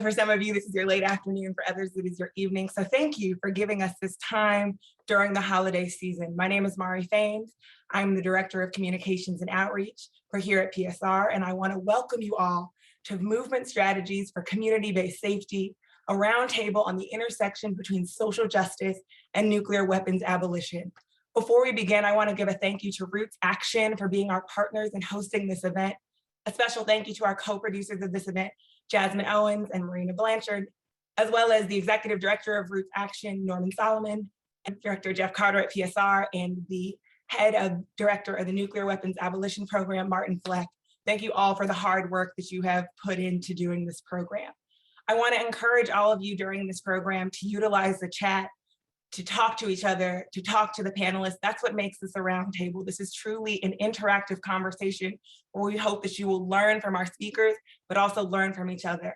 For some of you, this is your late afternoon. For others, it is your evening. So thank you for giving us this time during the holiday season. My name is Ari Faines. I'm the Director of Communications and Outreach for here at PSR, and I want to welcome you all to Movement Strategies for Community-Based Safety, a roundtable on the intersection between social justice and nuclear weapons abolition. Before we begin, I want to give a thank you to Roots Action for being our partners in hosting this event. A special thank you to our co-producers of this event, Jasmine Owens and Marena Blanchard, as well as the Executive Director of Roots Action, Norman Solomon, and Director Jeff Carter at PSR, and the Head of Director of the Nuclear Weapons Abolition Program, Martin Fleck. Thank you all for the hard work that you have put into doing this program. I want to encourage all of you during this program to utilize the chat, to talk to each other, to talk to the panelists. That's what makes this a roundtable. This is truly an interactive conversation where we hope that you will learn from our speakers, but also learn from each other.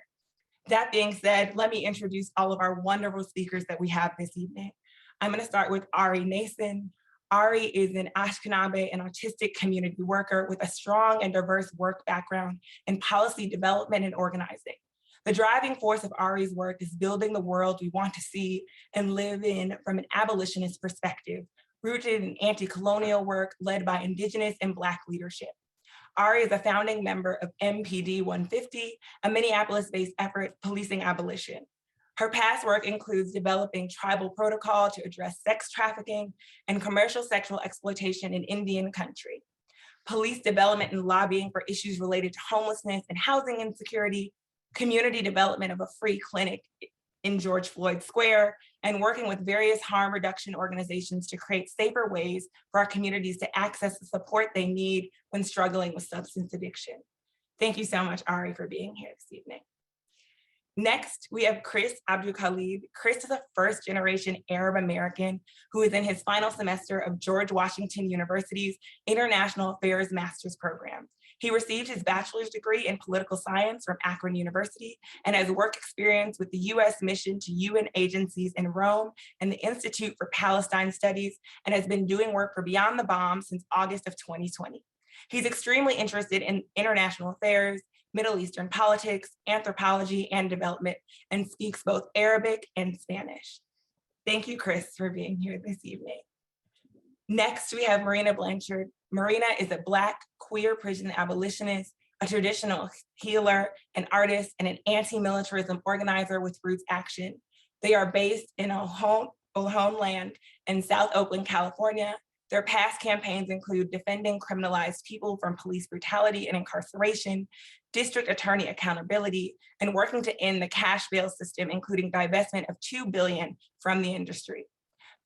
That being said, let me introduce all of our wonderful speakers that we have this evening. I'm going to start with Ari Mason. Ari is an Ashkenazi and autistic community worker with a strong and diverse work background in policy development and organizing. The driving force of Ari's work is building the world we want to see and live in from an abolitionist perspective, rooted in anti-colonial work led by Indigenous and Black leadership. Ari is a founding member of MPD 150, a Minneapolis-based effort policing abolition. Her past work includes developing tribal protocol to address sex trafficking and commercial sexual exploitation in Indian country, police development and lobbying for issues related to homelessness and housing insecurity, community development of a free clinic in George Floyd Square, and working with various harm reduction organizations to create safer ways for our communities to access the support they need when struggling with substance addiction. Thank you so much, Ari, for being here this evening. Next, we have Chris Aboukhaled. Chris is a first-generation Arab American who is in his final semester of George Washington University's International Affairs Master's Program. He received his bachelor's degree in political science from Akron University and has work experience with the U.S. mission to UN agencies in Rome and the Institute for Palestine Studies, and has been doing work for Beyond the Bomb since August of 2020. He's extremely interested in international affairs, Middle Eastern politics, anthropology, and development, and speaks both Arabic and Spanish. Thank you, Chris, for being here this evening. Next, we have Marena Blanchard. Marena is a Black queer prison abolitionist, a traditional healer, an artist, and an anti-militarism organizer with Roots Action. They are based in a homeland in South Oakland, California. Their past campaigns include defending criminalized people from police brutality and incarceration, district attorney accountability, and working to end the cash bail system, including divestment of $2 billion from the industry.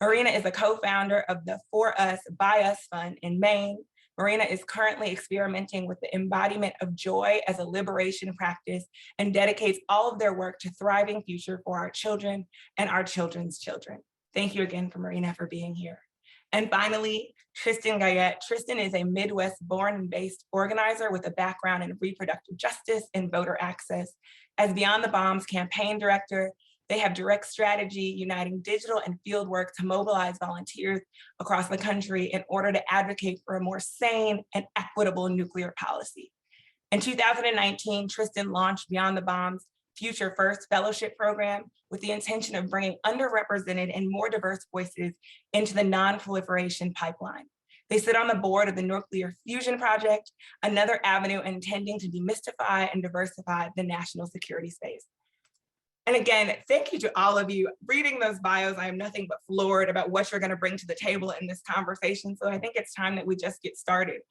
Marena is a co-founder of the For Us, By Us Fund in Maine. Marena is currently experimenting with the embodiment of joy as a liberation practice and dedicates all of their work to thriving future for our children and our children's children. Thank you again for Marena for being here. And finally, Tristan Guyette. Tristan is a Midwest born and based organizer with a background in reproductive justice and voter access. As Beyond the Bomb's campaign director, they have direct strategy uniting digital and field work to mobilize volunteers across the country in order to advocate for a more sane and equitable nuclear policy. In 2019, Tristan launched Beyond the Bomb's Future First Fellowship Program with the intention of bringing underrepresented and more diverse voices into the non-proliferation pipeline. They sit on the board of the Nuclear Fusion Project, another avenue intending to demystify and diversify the national security space. And again, thank you to all of you. Reading those bios, I am nothing but floored about what you're going to bring to the table in this conversation. So I think it's time that we just get started.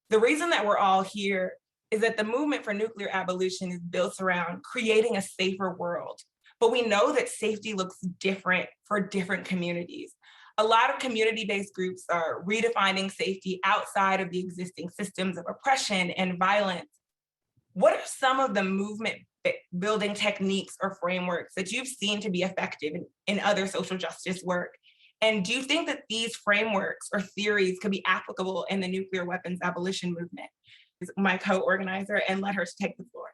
The reason that we're all here is that the movement for nuclear abolition is built around creating a safer world. But we know that safety looks different for different communities. A lot of community-based groups are redefining safety outside of the existing systems of oppression and violence. What are some of the movement building techniques or frameworks that you've seen to be effective in other social justice work? And do you think that these frameworks or theories could be applicable in the nuclear weapons abolition movement? Is my co-organizer, and let her take the floor.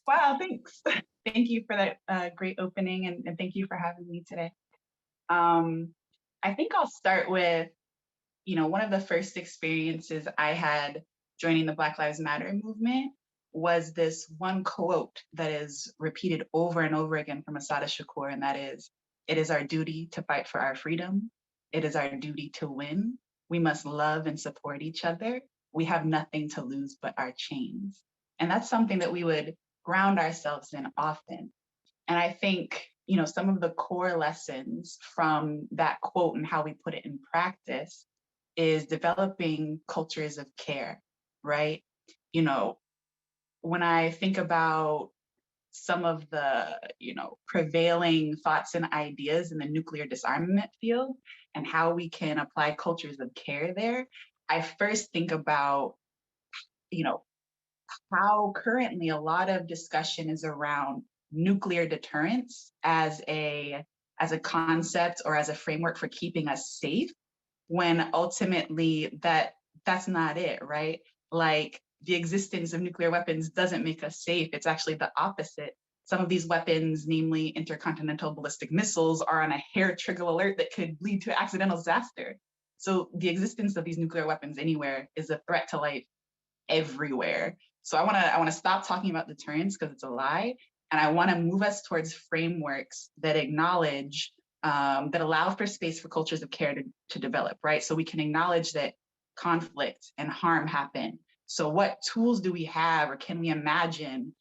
Wow, thanks. Thank you for that great opening, and thank you for having me today. I think I'll start with, one of the first experiences I had joining the Black Lives Matter movement was this one quote that is repeated over and over again from Assata Shakur, and that is, "It is our duty to fight for our freedom. It is our duty to win. We must love and support each other. We have nothing to lose but our chains." And that's something that we would ground ourselves in often. And I think, some of the core lessons from that quote and how we put it in practice is developing cultures of care, right? When I think about some of the, prevailing thoughts and ideas in the nuclear disarmament field and how we can apply cultures of care there, I first think about, how currently a lot of discussion is around nuclear deterrence as a concept or as a framework for keeping us safe, when ultimately that's not it, right? Like, the existence of nuclear weapons doesn't make us safe. It's actually the opposite. Some of these weapons, namely intercontinental ballistic missiles, are on a hair trigger alert that could lead to accidental disaster. So the existence of these nuclear weapons anywhere is a threat to life everywhere. So I want to stop talking about deterrence because it's a lie, and I want to move us towards frameworks that acknowledge, that allow for space for cultures of care to develop, right? So we can acknowledge that conflict and harm happen. So what tools do we have, or can we imagine,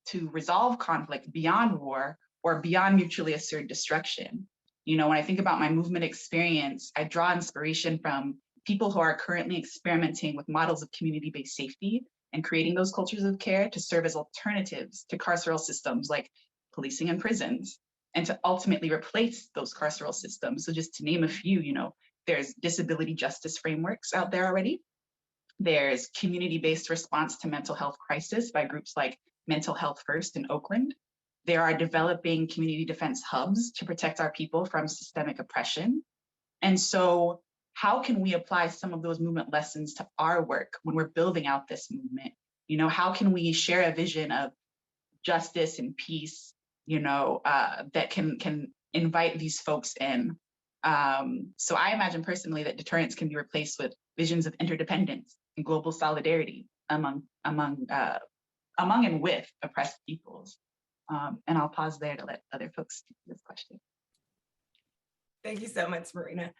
to resolve conflict beyond war or beyond mutually assured destruction? When I think about my movement experience, I draw inspiration from people who are currently experimenting with models of community-based safety and creating those cultures of care to serve as alternatives to carceral systems like policing and prisons, and to ultimately replace those carceral systems. So just to name a few, there's disability justice frameworks out there already. There's community-based response to mental health crisis by groups like Mental Health First in Oakland. There are developing community defense hubs to protect our people from systemic oppression. And so how can we apply some of those movement lessons to our work when we're building out this movement? How can we share a vision of justice and peace, that can invite these folks in? So I imagine personally that deterrence can be replaced with visions of interdependence and global solidarity among and with oppressed peoples. And I'll pause there to let other folks speak to this question. Thank you so much, Marena.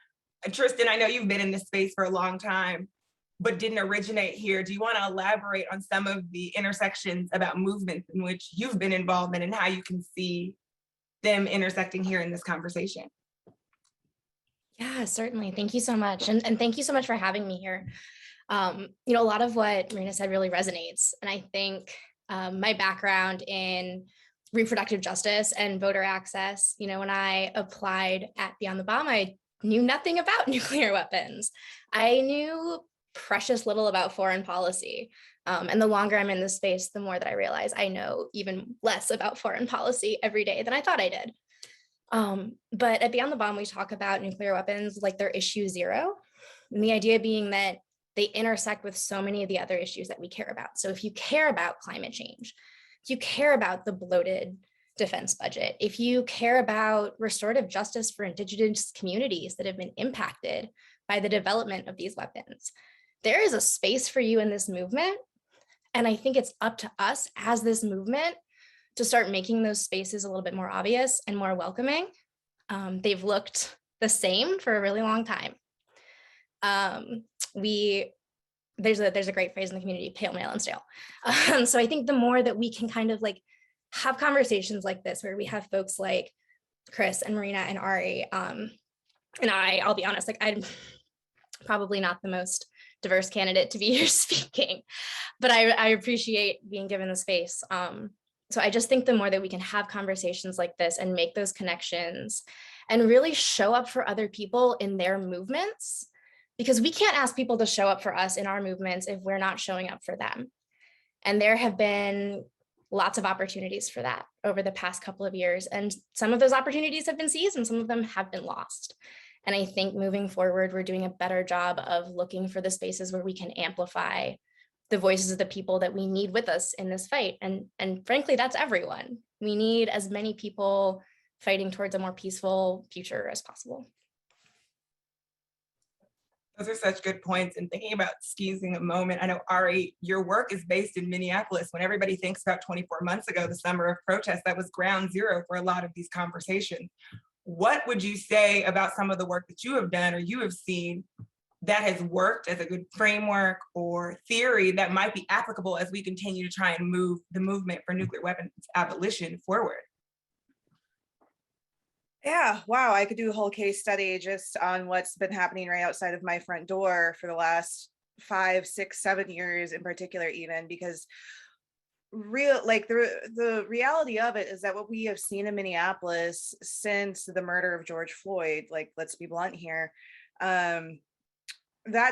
Tristan, I know you've been in this space for a long time, but didn't originate here. Do you want to elaborate on some of the intersections about movements in which you've been involved in and how you can see them intersecting here in this conversation? Yeah, certainly. Thank you so much. And thank you so much for having me here. A lot of what Marena said really resonates. And I think my background in reproductive justice and voter access, when I applied at Beyond the Bomb, I knew nothing about nuclear weapons. I knew precious little about foreign policy. And the longer I'm in this space, the more that I realize I know even less about foreign policy every day than I thought I did. But at Beyond the Bomb, we talk about nuclear weapons like they're issue zero. And the idea being that they intersect with so many of the other issues that we care about. So if you care about climate change, if you care about the bloated defense budget, if you care about restorative justice for Indigenous communities that have been impacted by the development of these weapons, there is a space for you in this movement. And I think it's up to us as this movement to start making those spaces a little bit more obvious and more welcoming. They've looked the same for a really long time. There's a great phrase in the community, pale, male, and stale. So I think the more that we can kind of like have conversations like this, where we have folks like Chris and Marena and Ari, and I'll be honest, like I'm probably not the most diverse candidate to be here speaking, but I appreciate being given the space. So I just think the more that we can have conversations like this and make those connections and really show up for other people in their movements, because we can't ask people to show up for us in our movements if we're not showing up for them. And there have been lots of opportunities for that over the past couple of years. And some of those opportunities have been seized and some of them have been lost. And I think moving forward, we're doing a better job of looking for the spaces where we can amplify the voices of the people that we need with us in this fight. And frankly, that's everyone. We need as many people fighting towards a more peaceful future as possible. Those are such good points. And thinking about squeezing a moment, I know, Ari, your work is based in Minneapolis. When everybody thinks about 24 months ago, the summer of protest, that was ground zero for a lot of these conversations. What would you say about some of the work that you have done or you have seen that has worked as a good framework or theory that might be applicable as we continue to try and move the movement for nuclear weapons abolition forward? Yeah, wow, I could do a whole case study just on what's been happening right outside of my front door for the last 5, 6, 7 years in particular, even because the reality of it is that what we have seen in Minneapolis since the murder of George Floyd, like, let's be blunt here, that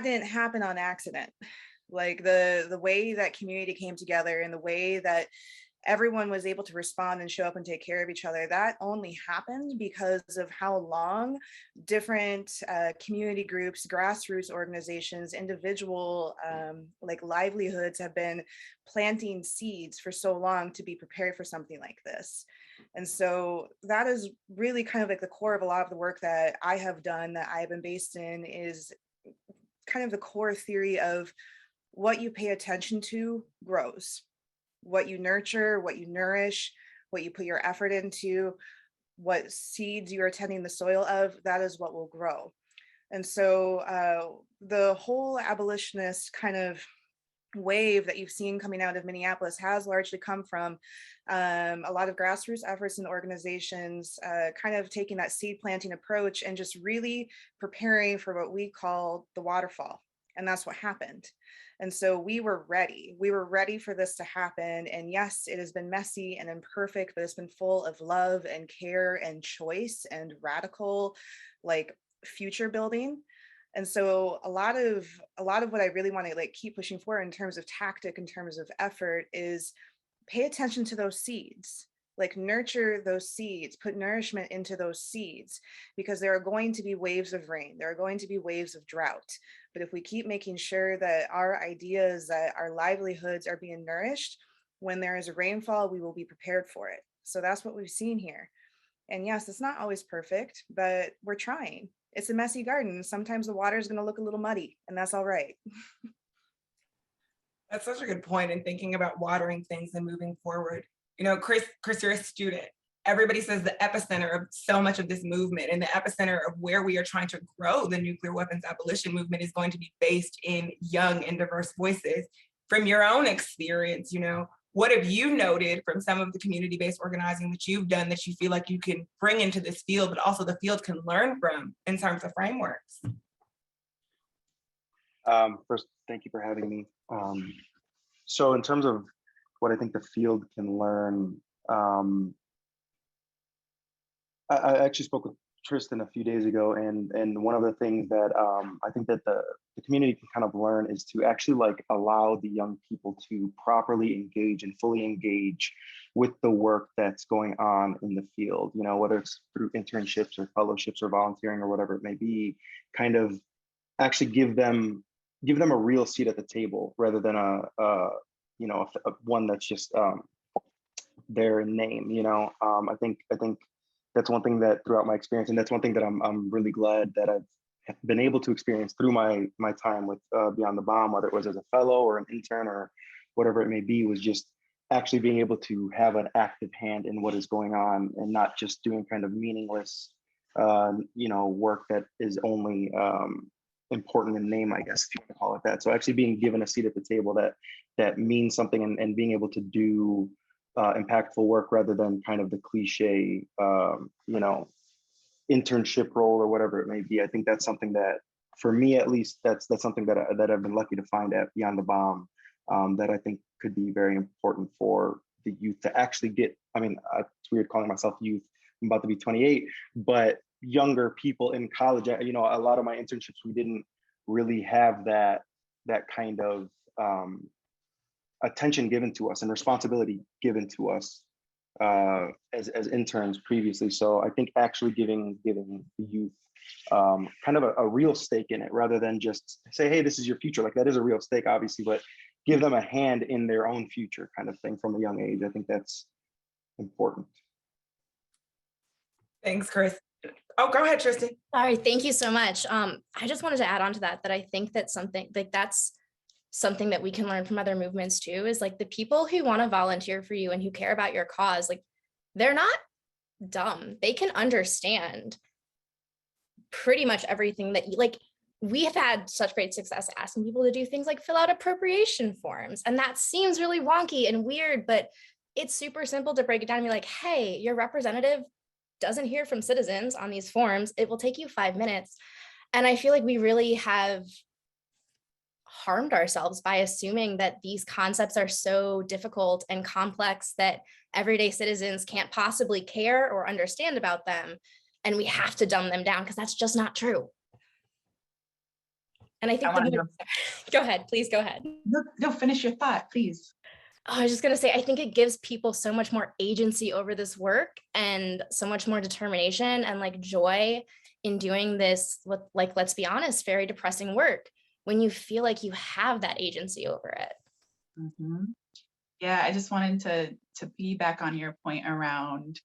didn't happen on accident. Like the way that community came together and the way that everyone was able to respond and show up and take care of each other, that only happened because of how long different community groups, grassroots organizations, individual like livelihoods have been planting seeds for so long to be prepared for something like this. And so that is really kind of like the core of a lot of the work that I have done, that I've been based in, is kind of the core theory of what you pay attention to grows. What you nurture, what you nourish, what you put your effort into, what seeds you are tending the soil of, that is what will grow. And so the whole abolitionist kind of wave that you've seen coming out of Minneapolis has largely come from a lot of grassroots efforts and organizations kind of taking that seed planting approach and just really preparing for what we call the waterfall. And that's what happened. And so we were ready. We were ready for this to happen. And yes, it has been messy and imperfect, but it's been full of love and care and choice and radical, like, future building. And so a lot of what I really want to like keep pushing for in terms of tactic, in terms of effort, is pay attention to those seeds. Like, nurture those seeds, put nourishment into those seeds, because there are going to be waves of rain. There are going to be waves of drought. But if we keep making sure that our ideas, that our livelihoods are being nourished, when there is a rainfall, we will be prepared for it. So that's what we've seen here. And yes, it's not always perfect, but we're trying. It's a messy garden. Sometimes the water is going to look a little muddy, and that's all right. That's such a good point in thinking about watering things and moving forward. You know, Chris, you're a student. Everybody says the epicenter of so much of this movement and the epicenter of where we are trying to grow the nuclear weapons abolition movement is going to be based in young and diverse voices. From your own experience, you know, what have you noted from some of the community-based organizing that you've done that you feel like you can bring into this field, but also the field can learn from in terms of frameworks? First, thank you for having me. So in terms of what I think the field can learn, I actually spoke with Tristan a few days ago, and one of the things that I think that the community can kind of learn is to actually like allow the young people to properly engage and fully engage with the work that's going on in the field, you know, whether it's through internships or fellowships or volunteering or whatever it may be, kind of actually give them a real seat at the table rather than a one that's just their name, you know. I think that's one thing that throughout my experience, and that's one thing that I'm really glad that I've been able to experience through my time with Beyond the Bomb, whether it was as a fellow or an intern or whatever it may be, was just actually being able to have an active hand in what is going on and not just doing kind of meaningless, work that is only important in name, I guess, if you want to call it that. So actually being given a seat at the table that means something, and being able to do impactful work rather than kind of the cliche, internship role or whatever it may be. I think that's something that, for me at least, that's something that I've been lucky to find at Beyond the Bomb, that I think could be very important for the youth to actually get. I mean, it's weird calling myself youth. I'm about to be 28, but younger people in college, a lot of my internships, we didn't really have that kind of attention given to us and responsibility given to us as interns previously. So I think actually giving the youth kind of a real stake in it, rather than just say, hey, this is your future. Like, that is a real stake, obviously, but give them a hand in their own future kind of thing from a young age. I think that's important. Thanks, Chris. Oh, go ahead, Tristan. All right, thank you so much. I just wanted to add on to that, that I think that that's something that we can learn from other movements too, is like the people who want to volunteer for you and who care about your cause, like they're not dumb. They can understand pretty much everything that you like. We have had such great success asking people to do things like fill out appropriation forms. And that seems really wonky and weird, but it's super simple to break it down and be like, hey, your representative doesn't hear from citizens on these forms. It will take you 5 minutes. And I feel like we really have harmed ourselves by assuming that these concepts are so difficult and complex that everyday citizens can't possibly care or understand about them. And we have to dumb them down because that's just not true. And I think go ahead, please go ahead. No, finish your thought, please. Oh, I was just going to say, I think it gives people so much more agency over this work and so much more determination and like joy in doing this, with, like, let's be honest, very depressing work when you feel like you have that agency over it. Mm-hmm. Yeah, I just wanted to piggyback on your point around,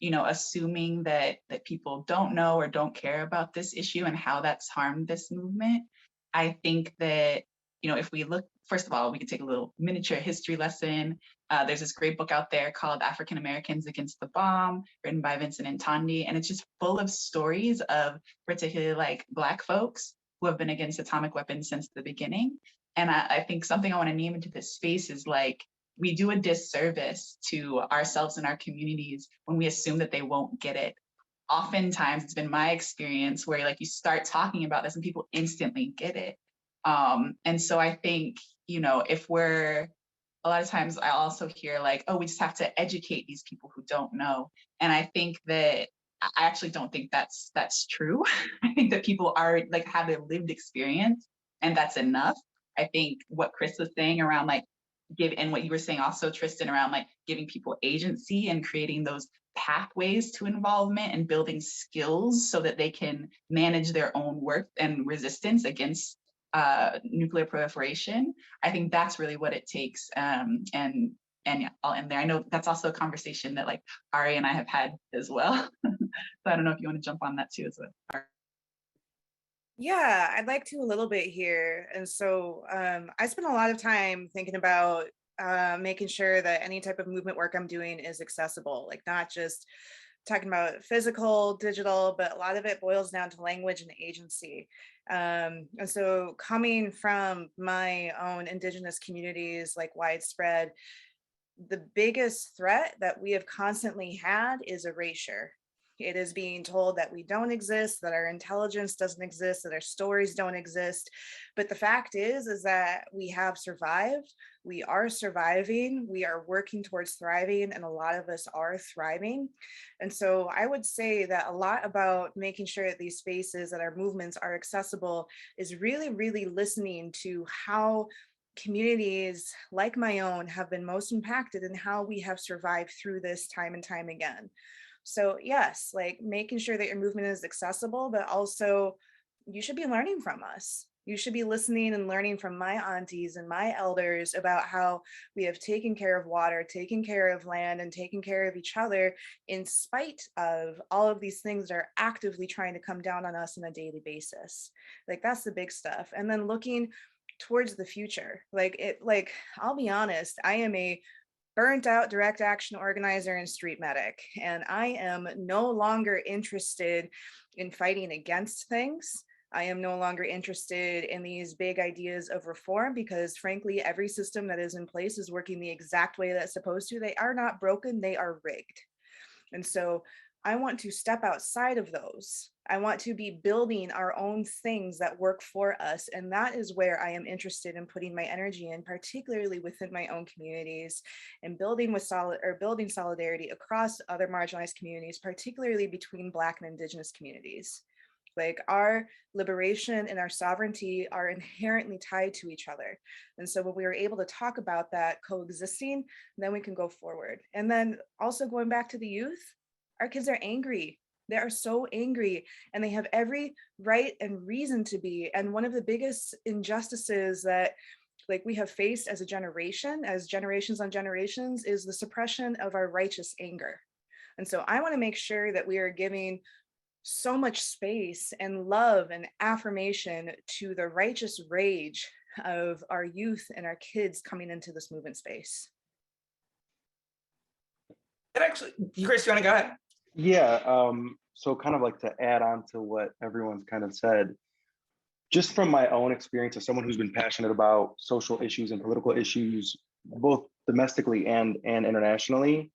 assuming that people don't know or don't care about this issue and how that's harmed this movement. I think that, if we look, first of all, we could take a little miniature history lesson. There's this great book out there called African Americans Against the Bomb, written by Vincent and Tandy, and it's just full of stories of particularly like Black folks who have been against atomic weapons since the beginning. And I think something I want to name into this space is like, we do a disservice to ourselves and our communities when we assume that they won't get it. Oftentimes, it's been my experience where like you start talking about this and people instantly get it. And so I think, if a lot of times I also hear like, oh, we just have to educate these people who don't know. And I think that I actually don't think that's true. I think that people are like have a lived experience and that's enough. I think what Chris was saying around like and what you were saying also, Tristan, around like giving people agency and creating those pathways to involvement and building skills so that they can manage their own work and resistance against nuclear proliferation. I think that's really what it takes. And yeah, I'll end there. I know that's also a conversation that like Ari and I have had as well. So I don't know if you want to jump on that too as well. Yeah, I'd like to a little bit here. And so I spend a lot of time thinking about making sure that any type of movement work I'm doing is accessible, like not just talking about physical, digital, but a lot of it boils down to language and agency. And so coming from my own Indigenous communities, like widespread, the biggest threat that we have constantly had is erasure. It is being told that we don't exist, that our intelligence doesn't exist, that our stories don't exist. But the fact is that we have survived. We are surviving. We are working towards thriving, and a lot of us are thriving. And so I would say that a lot about making sure that these spaces, that our movements are accessible, is really, really listening to how communities like my own have been most impacted and how we have survived through this time and time again. So yes, like making sure that your movement is accessible, but also you should be learning from us. You should be listening and learning from my aunties and my elders about how we have taken care of water, taken care of land, and taken care of each other in spite of all of these things that are actively trying to come down on us on a daily basis. Like that's the big stuff. And then looking towards the future, like I'll be honest, I am a burnt out direct action organizer and street medic, and I am no longer interested in fighting against things. I am no longer interested in these big ideas of reform because frankly, every system that is in place is working the exact way that it's supposed to. They are not broken, they are rigged. And so I want to step outside of those. I want to be building our own things that work for us. And that is where I am interested in putting my energy in, particularly within my own communities, and building solidarity across other marginalized communities, particularly between Black and Indigenous communities. Like our liberation and our sovereignty are inherently tied to each other. And so when we are able to talk about that coexisting, then we can go forward. And then also going back to the youth, our kids are angry. They are so angry and they have every right and reason to be. And one of the biggest injustices that like we have faced as a generation, as generations on generations, is the suppression of our righteous anger. And so I want to make sure that we are giving so much space and love and affirmation to the righteous rage of our youth and our kids coming into this movement space. And actually, Chris, you want to go ahead? Yeah, so kind of like to add on to what everyone's kind of said, just from my own experience as someone who's been passionate about social issues and political issues, both domestically and internationally,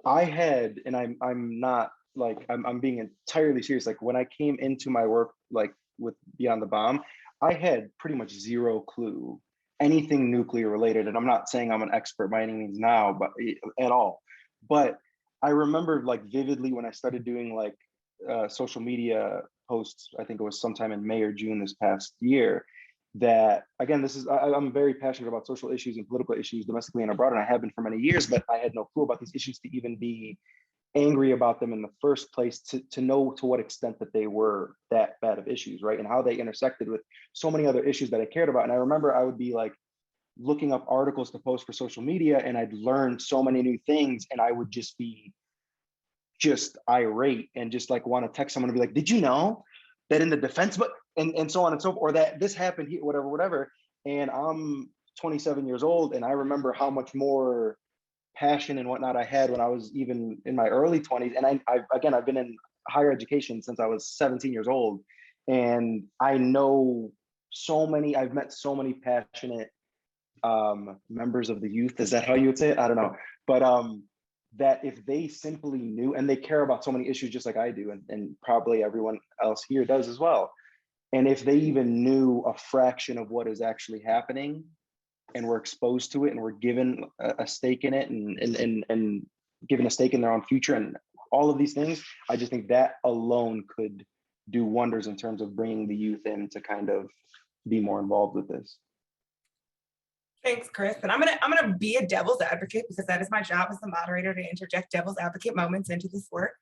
I had, and I'm not like, I'm being entirely serious. Like when I came into my work, like with Beyond the Bomb, I had pretty much zero clue anything nuclear related. And I'm not saying I'm an expert by any means now, but at all. But I remember like vividly when I started doing like social media posts, I think it was sometime in May or June this past year, that again, this is, I'm very passionate about social issues and political issues domestically and abroad, and I have been for many years, but I had no clue about these issues to even be angry about them in the first place, to know to what extent that they were that bad of issues, right? And how they intersected with so many other issues that I cared about. And I remember I would be like looking up articles to post for social media, and I'd learned so many new things, and I would just be just irate and just like want to text someone and be like, did you know that in the defense, but and so on and so forth, or that this happened here, whatever. And I'm 27 years old, and I remember how much more passion and whatnot I had when I was even in my early 20s. And I've been in higher education since I was 17 years old, and I know I've met so many passionate members of the youth. Is that how you would say it? I don't know, but that if they simply knew, and they care about so many issues just like I do, and probably everyone else here does as well. And if they even knew a fraction of what is actually happening, and were exposed to it, and were given a stake in it, and given a stake in their own future, and all of these things, I just think that alone could do wonders in terms of bringing the youth in to kind of be more involved with this. Thanks, Chris. And I'm gonna be a devil's advocate, because that is my job as the moderator, to interject devil's advocate moments into this work.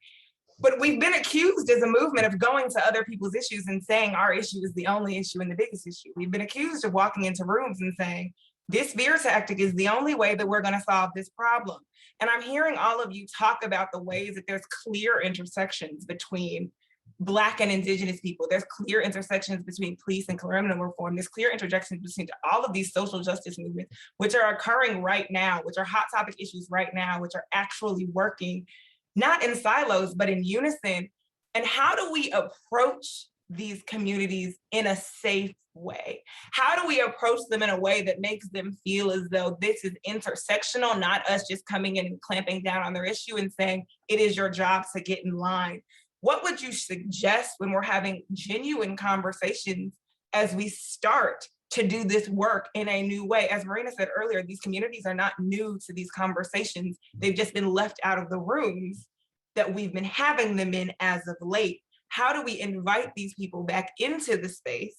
But we've been accused as a movement of going to other people's issues and saying our issue is the only issue and the biggest issue. We've been accused of walking into rooms and saying, this fear tactic is the only way that we're going to solve this problem. And I'm hearing all of you talk about the ways that there's clear intersections between Black and Indigenous people. There's clear intersections between police and criminal reform. There's clear intersections between all of these social justice movements, which are occurring right now, which are hot topic issues right now, which are actually working, not in silos, but in unison. And how do we approach these communities in a safe way? How do we approach them in a way that makes them feel as though this is intersectional, not us just coming in and clamping down on their issue and saying, it is your job to get in line? What would you suggest when we're having genuine conversations as we start to do this work in a new way? As Marena said earlier, these communities are not new to these conversations. They've just been left out of the rooms that we've been having them in as of late. How do we invite these people back into the space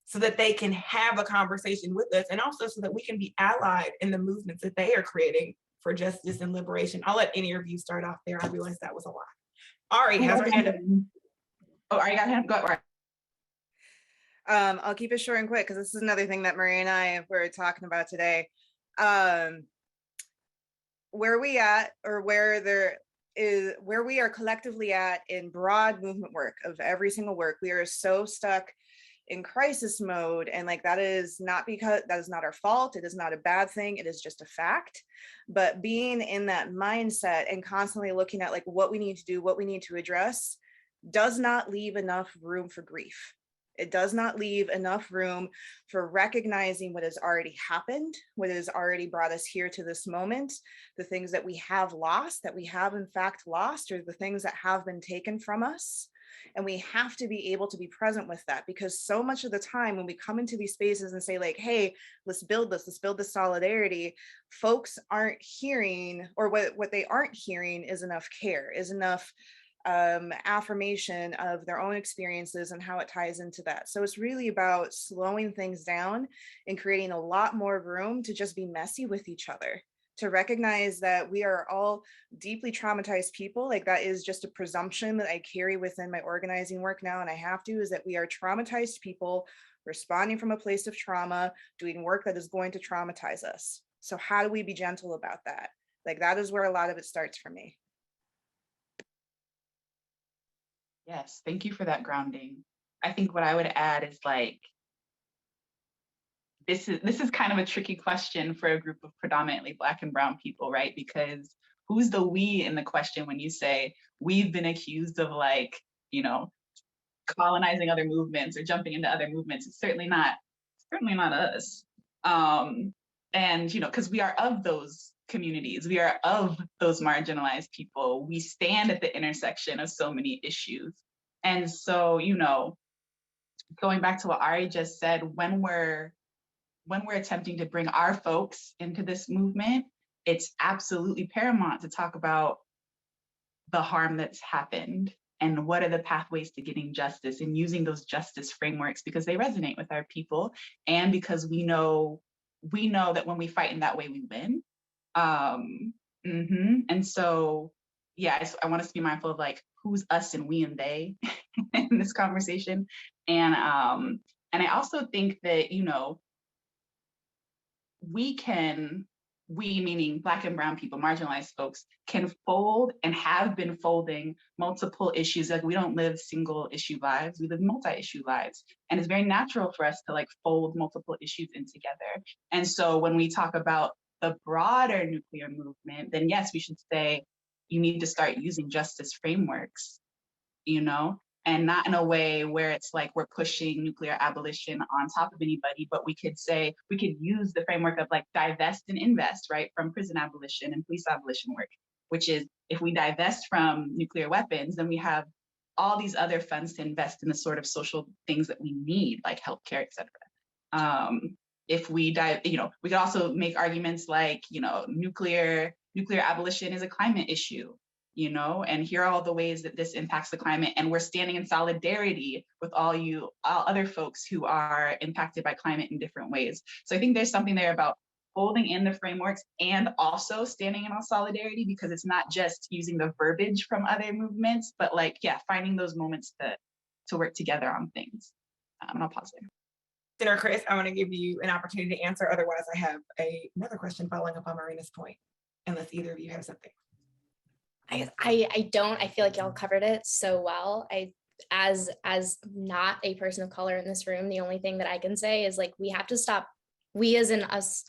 so that they can have a conversation with us, and also so that we can be allied in the movements that they are creating for justice and liberation? I'll let any of you start off there. I realize that was a lot. Ari has her hand up. Oh, Ari got hand up. Go right. I'll keep it short and quick, because this is another thing that Marie and I were talking about today. Where we at, or where we are collectively at in broad movement work of every single work, we are so stuck in crisis mode, and like that is not our fault. It is not a bad thing. It is just a fact. But being in that mindset and constantly looking at like what we need to do, what we need to address, does not leave enough room for grief. It does not leave enough room for recognizing what has already happened, what has already brought us here to this moment, the things that we have lost, that we have in fact lost, or the things that have been taken from us. And we have to be able to be present with that, because so much of the time when we come into these spaces and say like, hey, let's build this solidarity, folks aren't hearing, or what they aren't hearing is enough care, is enough affirmation of their own experiences and how it ties into that. So it's really about slowing things down and creating a lot more room to just be messy with each other, to recognize that we are all deeply traumatized people. Like that is just a presumption that I carry within my organizing work now, and I have to, is that we are traumatized people responding from a place of trauma, doing work that is going to traumatize us. So how do we be gentle about that? Like that is where a lot of it starts for me. Yes, thank you for that grounding. I think what I would add is like, this is kind of a tricky question for a group of predominantly Black and brown people, right? Because who's the we in the question when you say we've been accused of like, you know, colonizing other movements or jumping into other movements? It's certainly not us. And you know, because we are of those communities, we are of those marginalized people. We stand at the intersection of so many issues. And so, you know, going back to what Ari just said, when we're attempting to bring our folks into this movement, it's absolutely paramount to talk about the harm that's happened and what are the pathways to getting justice, and using those justice frameworks because they resonate with our people, and because we know that when we fight in that way, we win. And so, yeah, I want us to be mindful of like who's us and we and they in this conversation. And I also think that, you know, we meaning Black and brown people, marginalized folks, can fold and have been folding multiple issues. Like we don't live single issue lives, we live multi-issue lives. And it's very natural for us to like fold multiple issues in together. And so when we talk about the broader nuclear movement, then yes, we should say you need to start using justice frameworks, you know, and not in a way where it's like we're pushing nuclear abolition on top of anybody, but we could say, we could use the framework of like divest and invest, right, from prison abolition and police abolition work, which is if we divest from nuclear weapons, then we have all these other funds to invest in the sort of social things that we need, like healthcare, et cetera. If we you know, we could also make arguments like, you know, nuclear abolition is a climate issue, you know, and here are all the ways that this impacts the climate. And we're standing in solidarity with all other folks who are impacted by climate in different ways. So I think there's something there about holding in the frameworks and also standing in all solidarity, because it's not just using the verbiage from other movements, but like, yeah, finding those moments to work together on things. And I'll pause there. Senator Chris, I want to give you an opportunity to answer. Otherwise, I have another question following up on Marena's point, unless either of you have something. I don't. I feel like y'all covered it so well. As not a person of color in this room, the only thing that I can say is like we have to stop. We as in us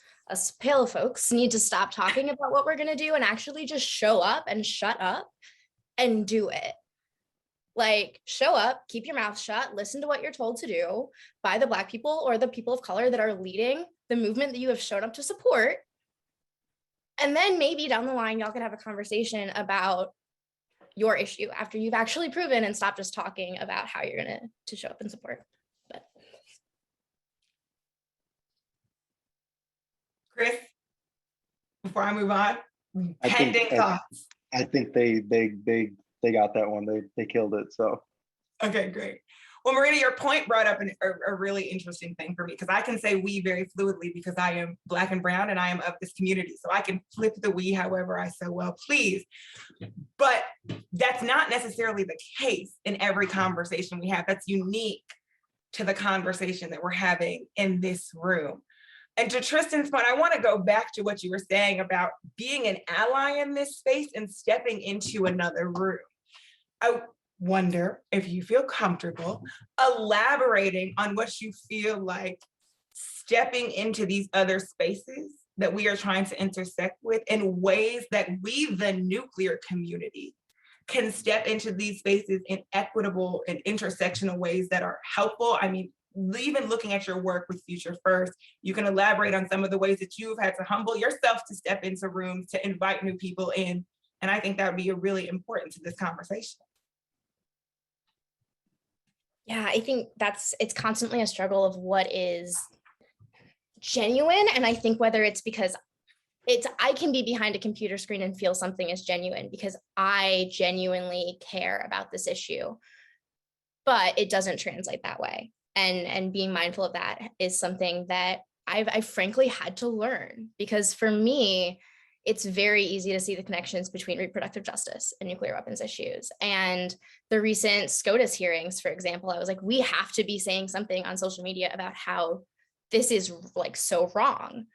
pale folks need to stop talking about what we're gonna do and actually just show up and shut up and do it. Like show up, keep your mouth shut, listen to what you're told to do by the Black people or the people of color that are leading the movement that you have shown up to support. And then maybe down the line, y'all can have a conversation about your issue after you've actually proven and stop just talking about how you're gonna show up and support. But Chris, before I move on, pending thoughts. I think they got that one. They killed it. So Okay, great. Well, Marena, your point brought up a really interesting thing for me, because I can say we very fluidly because I am Black and brown and I am of this community. So I can flip the we however I so well please. But that's not necessarily the case in every conversation we have. That's unique to the conversation that we're having in this room. And to Tristan's point, I want to go back to what you were saying about being an ally in this space and stepping into another room. I wonder if you feel comfortable elaborating on what you feel like stepping into these other spaces that we are trying to intersect with in ways that we, the nuclear community, can step into these spaces in equitable and intersectional ways that are helpful. I mean, even looking at your work with Future First, you can elaborate on some of the ways that you've had to humble yourself to step into rooms, to invite new people in. And I think that would be really important to this conversation. yeah, I think it's constantly a struggle of what is genuine. And I think whether it's because I can be behind a computer screen and feel something is genuine because I genuinely care about this issue, but it doesn't translate that way. And being mindful of that is something that I've frankly had to learn, because for me, it's very easy to see the connections between reproductive justice and nuclear weapons issues. And the recent SCOTUS hearings, for example, I was like, we have to be saying something on social media about how this is like so wrong.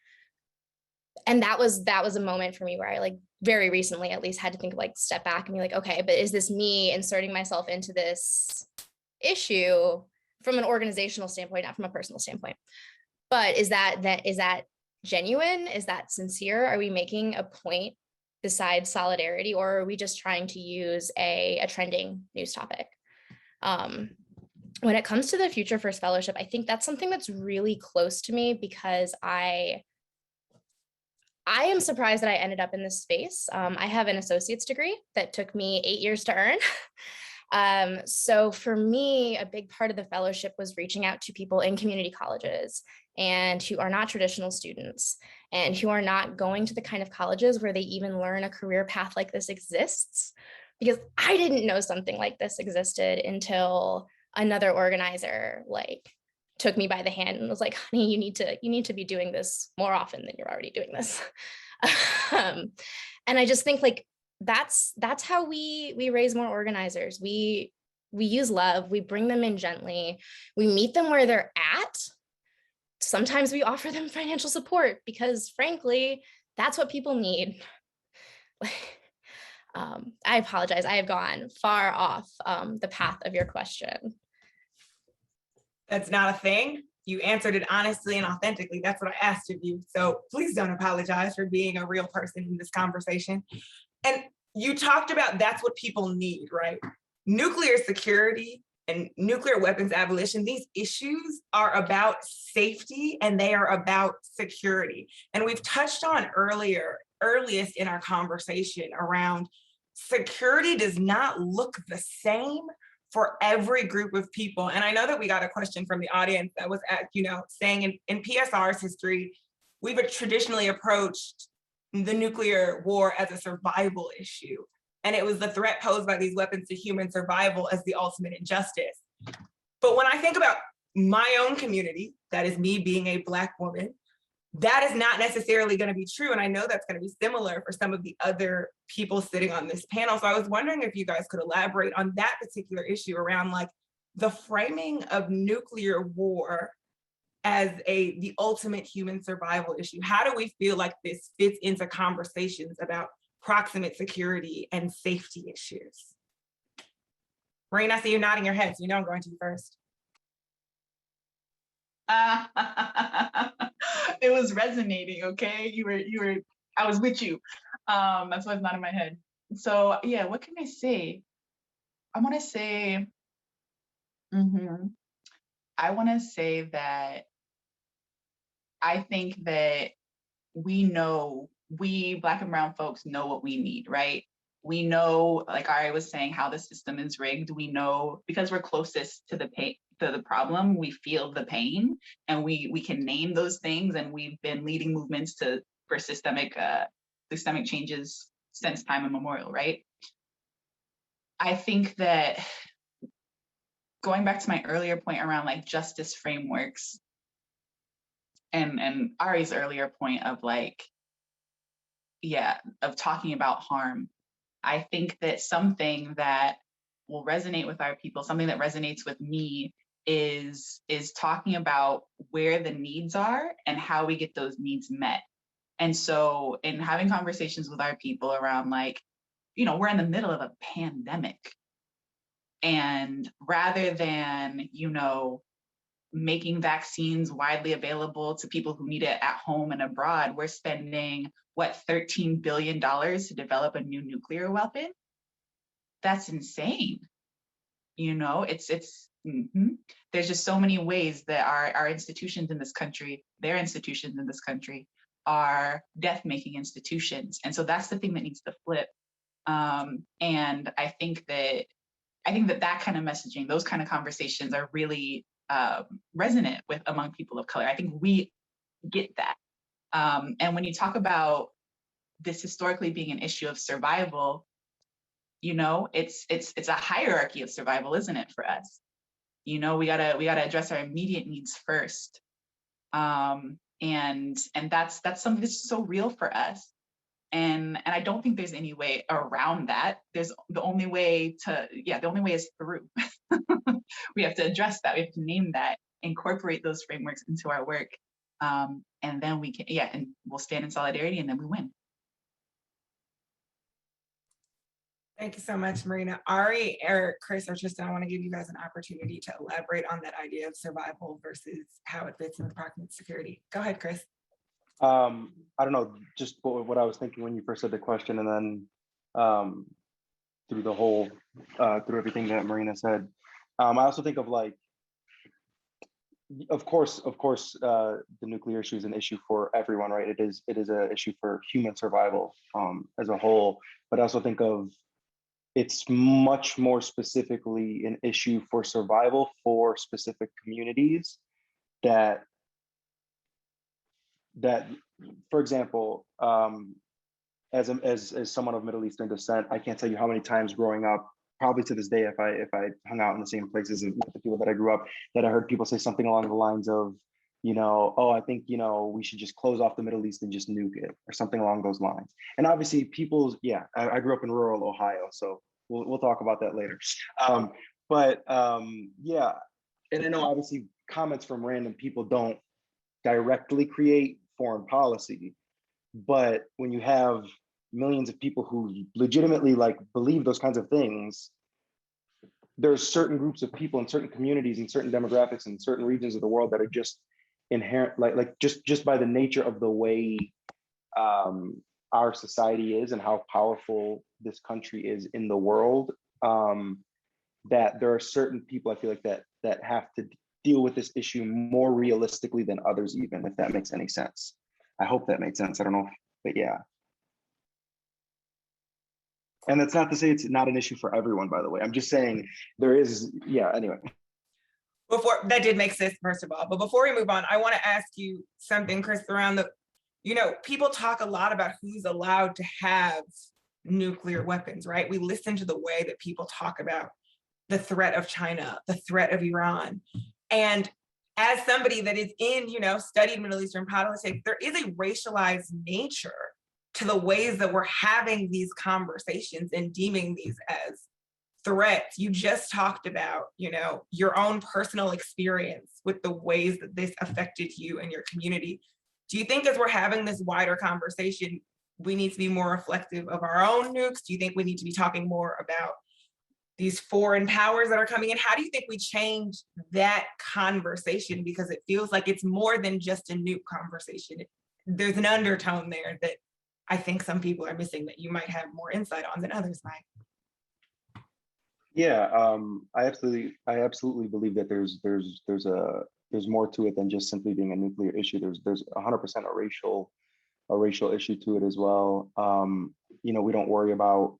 And that was a moment for me where I like very recently at least had to think like step back and be like, okay, but is this me inserting myself into this issue from an organizational standpoint, not from a personal standpoint? But is that genuine? Is that sincere? Are we making a point besides solidarity, or are we just trying to use a trending news topic? When it comes to the Future First Fellowship, I think that's something that's really close to me because I am surprised that I ended up in this space. I have an associate's degree that took me 8 years to earn. So for me, a big part of the fellowship was reaching out to people in community colleges and who are not traditional students and who are not going to the kind of colleges where they even learn a career path like this exists. Because I didn't know something like this existed until another organizer like took me by the hand and was like, honey, you need to be doing this more often than you're already doing this. And I just think like that's how we raise more organizers. We use love, we bring them in gently, we meet them where they're at. Sometimes we offer them financial support because frankly, that's what people need. I apologize, I have gone far off the path of your question. That's not a thing. You answered it honestly and authentically. That's what I asked of you. So please don't apologize for being a real person in this conversation. And you talked about that's what people need, right? Nuclear security and nuclear weapons abolition, these issues are about safety and they are about security. And we've touched on earliest in our conversation around security does not look the same for every group of people. And I know that we got a question from the audience that was saying in PSR's history, we've traditionally approached the nuclear war as a survival issue. And it was the threat posed by these weapons to human survival as the ultimate injustice. But when I think about my own community, that is me being a Black woman, that is not necessarily going to be true. And I know that's going to be similar for some of the other people sitting on this panel. So I was wondering if you guys could elaborate on that particular issue around like the framing of nuclear war as the ultimate human survival issue. How do we feel like this fits into conversations about proximate security and safety issues? Marena, I see you nodding your head, so you know I'm going to you first. It was resonating, okay? I was with you. That's why it's not in my head. So yeah, what can I say? I want to say that I think that we Black and brown folks know what we need, right? We know, like Ari was saying, how the system is rigged. We know because we're closest to the pain, to the problem, we feel the pain, and we can name those things, and we've been leading movements for systemic changes since time immemorial, right? I think that going back to my earlier point around like justice frameworks and Ari's earlier point of like, of talking about harm, I think that something that will resonate with our people, something that resonates with me is talking about where the needs are and how we get those needs met. And so in having conversations with our people around like, we're in the middle of a pandemic. And rather than, making vaccines widely available to people who need it at home and abroad, we're spending, $13 billion to develop a new nuclear weapon? That's insane. There's just so many ways that our institutions in this country, their institutions in this country, are death-making institutions. And so that's the thing that needs to flip. And I think that kind of messaging, those kind of conversations are really resonant among people of color. I think we get that. And when you talk about this historically being an issue of survival, it's a hierarchy of survival, isn't it, for us? We gotta address our immediate needs first. And that's something that's so real for us. And I don't think there's any way around that. The only way is through. We have to address that. We have to name that, incorporate those frameworks into our work. And then we can, and we'll stand in solidarity, and then we win. Thank you so much, Marena. Ari, Eric, Chris, or Tristan, I want to give you guys an opportunity to elaborate on that idea of survival versus how it fits in with proximate security. Go ahead, Chris. I don't know, just what I was thinking when you first said the question, and then through the whole, through everything that Marena said. I also think of like, of course, the nuclear issue is an issue for everyone, right? It is an issue for human survival as a whole. But I also think of it's much more specifically an issue for survival for specific communities that, for example, as someone of Middle Eastern descent, I can't tell you how many times growing up, probably to this day, if I hung out in the same places with the people that I grew up, that I heard people say something along the lines of, oh, I think, we should just close off the Middle East and just nuke it, or something along those lines. And obviously I grew up in rural Ohio, so we'll talk about that later. And I know obviously comments from random people don't directly create foreign policy, but when you have millions of people who legitimately believe those kinds of things, there's certain groups of people in certain communities and certain demographics in certain regions of the world that are just inherent, just by the nature of the way our society is and how powerful this country is in the world, that there are certain people I feel like that have to deal with this issue more realistically than others, even if that makes any sense. I hope that makes sense. I don't know, but yeah. And that's not to say it's not an issue for everyone, by the way. I'm just saying there is, anyway. Before that did make sense, first of all, but before we move on, I want to ask you something, Chris, around people talk a lot about who's allowed to have nuclear weapons, right? We listen to the way that people talk about the threat of China, the threat of Iran. And as somebody that is in, studied Middle Eastern politics, there is a racialized nature to the ways that we're having these conversations and deeming these as threats. You just talked about, your own personal experience with the ways that this affected you and your community. Do you think as we're having this wider conversation, we need to be more reflective of our own nukes? Do you think we need to be talking more about these foreign powers that are coming in? How do you think we change that conversation? Because it feels like it's more than just a nuke conversation. There's an undertone there that I think some people are missing that you might have more insight on than others might. Yeah, I absolutely believe that there's more to it than just simply being a nuclear issue. There's 100% a racial issue to it as well. We don't worry about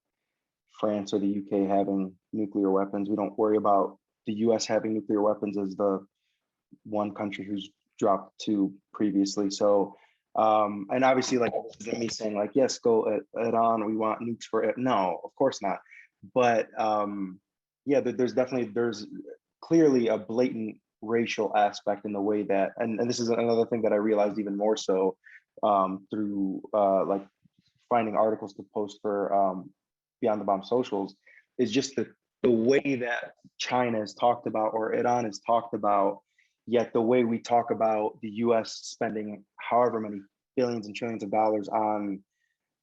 France or the UK having nuclear weapons. We don't worry about the US having nuclear weapons as the one country who's dropped 2 previously. So, and obviously, this isn't me saying yes, go Iran, we want nukes for it. No, of course not. But there's clearly a blatant racial aspect in the way that, and this is another thing that I realized even more so through finding articles to post for Beyond the Bomb socials, is just the way that China is talked about or Iran is talked about, yet the way we talk about the US spending however many billions and trillions of dollars on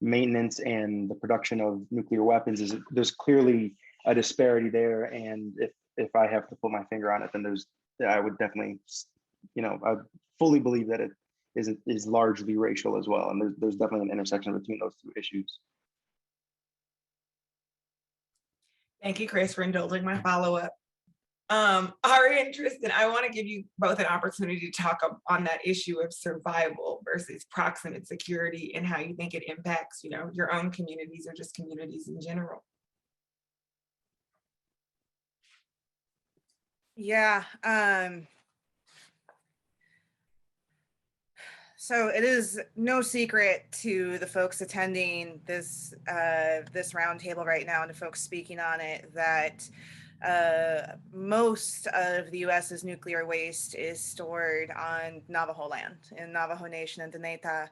maintenance and the production of nuclear weapons, there's clearly a disparity there. And if I have to put my finger on it, then I would definitely, I fully believe that it is largely racial as well. And there's definitely an intersection between those 2 issues. Thank you, Chris, for indulging my follow-up. Ari and Tristan, I want to give you both an opportunity to talk on that issue of survival versus proximate security and how you think it impacts, your own communities or just communities in general. Yeah. So it is no secret to the folks attending this roundtable right now and the folks speaking on it that most of the US's nuclear waste is stored on Navajo land in Navajo Nation and Dinétah.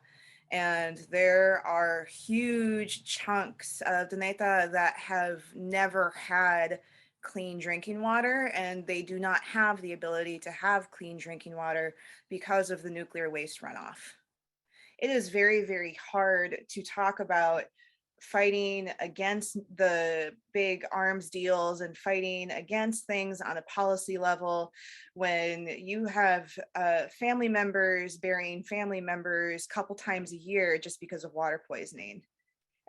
And there are huge chunks of Dinétah that have never had clean drinking water, and they do not have the ability to have clean drinking water because of the nuclear waste runoff. It is very, very hard to talk about fighting against the big arms deals and fighting against things on a policy level when you have family members burying family members a couple times a year just because of water poisoning.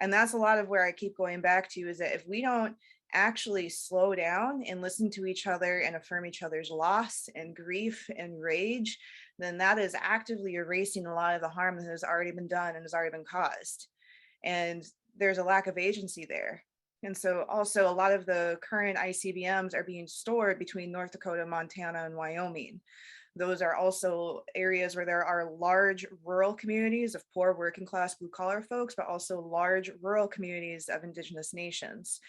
And that's a lot of where I keep going back to, is that if we don't actually slow down and listen to each other and affirm each other's loss and grief and rage, then that is actively erasing a lot of the harm that has already been done and has already been caused. And there's a lack of agency there. And so also a lot of the current ICBMs are being stored between North Dakota, Montana, and Wyoming. Those are also areas where there are large rural communities of poor working class blue collar folks, but also large rural communities of indigenous nations.